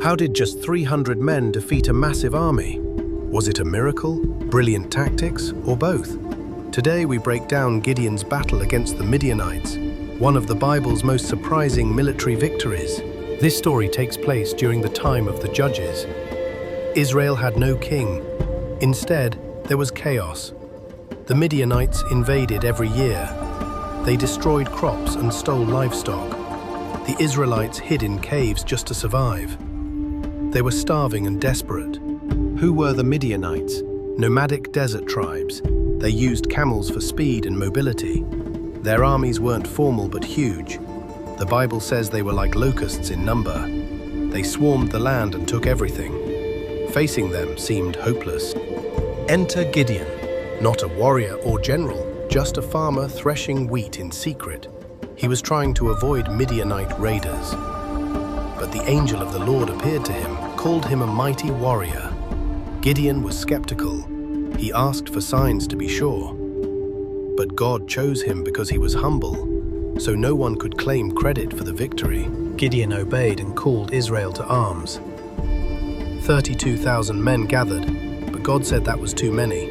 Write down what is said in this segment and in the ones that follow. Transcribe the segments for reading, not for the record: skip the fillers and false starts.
How did just 300 men defeat a massive army? Was it a miracle, brilliant tactics, or both? Today we break down Gideon's battle against the Midianites, one of the Bible's most surprising military victories. This story takes place during the time of the Judges. Israel had no king. Instead, there was chaos. The Midianites invaded every year. They destroyed crops and stole livestock. The Israelites hid in caves just to survive. They were starving and desperate. Who were the Midianites? Nomadic desert tribes. They used camels for speed and mobility. Their armies weren't formal but huge. The Bible says they were like locusts in number. They swarmed the land and took everything. Facing them seemed hopeless. Enter Gideon, not a warrior or general, just a farmer threshing wheat in secret. He was trying to avoid Midianite raiders. But the angel of the Lord appeared to him, called him a mighty warrior. Gideon was skeptical. He asked for signs to be sure. But God chose him because he was humble, so no one could claim credit for the victory. Gideon obeyed and called Israel to arms. 32,000 men gathered, but God said that was too many.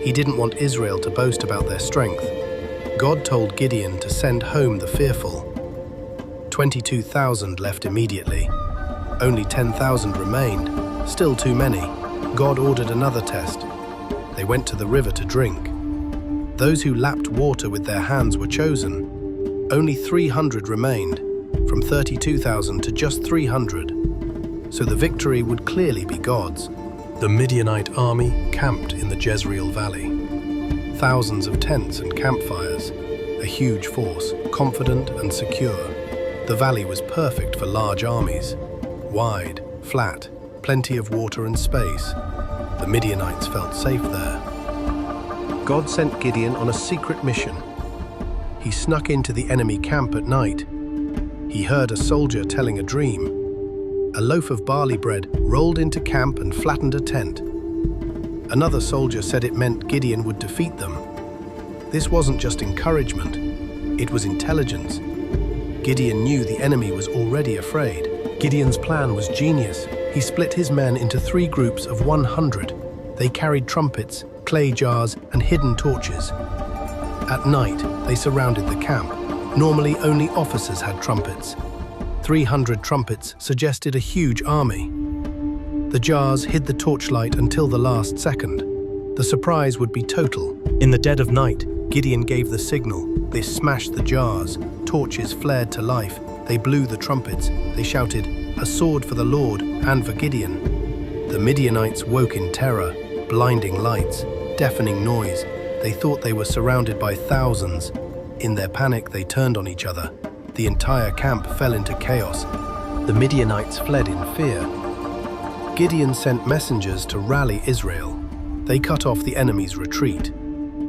He didn't want Israel to boast about their strength. God told Gideon to send home the fearful. 22,000 left immediately. Only 10,000 remained, still too many. God ordered another test. They went to the river to drink. Those who lapped water with their hands were chosen. Only 300 remained, from 32,000 to just 300. So the victory would clearly be God's. The Midianite army camped in the Jezreel Valley. Thousands of tents and campfires, a huge force, confident and secure. The valley was perfect for large armies. Wide, flat, plenty of water and space. The Midianites felt safe there. God sent Gideon on a secret mission. He snuck into the enemy camp at night. He heard a soldier telling a dream. A loaf of barley bread rolled into camp and flattened a tent. Another soldier said it meant Gideon would defeat them. This wasn't just encouragement, it was intelligence. Gideon knew the enemy was already afraid. Gideon's plan was genius. He split his men into 3 groups of 100. They carried trumpets, clay jars, and hidden torches. At night, they surrounded the camp. Normally, only officers had trumpets. 300 trumpets suggested a huge army. The jars hid the torchlight until the last second. The surprise would be total. In the dead of night, Gideon gave the signal. They smashed the jars. Torches flared to life. They blew the trumpets. They shouted, "A sword for the Lord and for Gideon." The Midianites woke in terror. Blinding lights, deafening noise. They thought they were surrounded by thousands. In their panic, they turned on each other. The entire camp fell into chaos. The Midianites fled in fear. Gideon sent messengers to rally Israel. They cut off the enemy's retreat.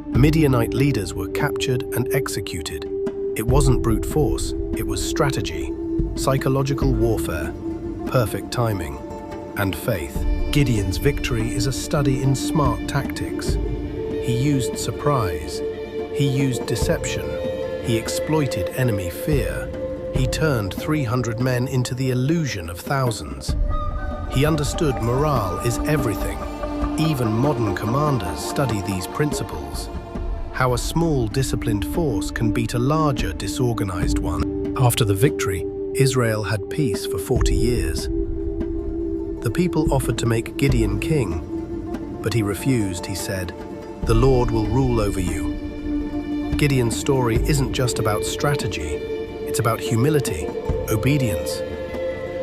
Midianite leaders were captured and executed. It wasn't brute force, it was strategy, psychological warfare, perfect timing, and faith. Gideon's victory is a study in smart tactics. He used surprise. He used deception. He exploited enemy fear. He turned 300 men into the illusion of thousands. He understood morale is everything. Even modern commanders study these principles. How a small, disciplined force can beat a larger, disorganized one. After the victory, Israel had peace for 40 years. The people offered to make Gideon king, but he refused. He said, "The Lord will rule over you." Gideon's story isn't just about strategy, it's about humility, obedience,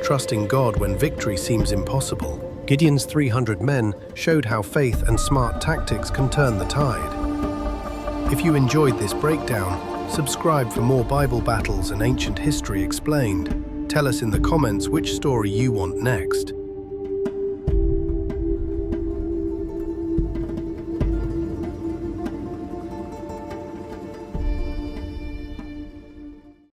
trusting God when victory seems impossible. Gideon's 300 men showed how faith and smart tactics can turn the tide. If you enjoyed this breakdown, subscribe for more Bible battles and ancient history explained. Tell us in the comments which story you want next.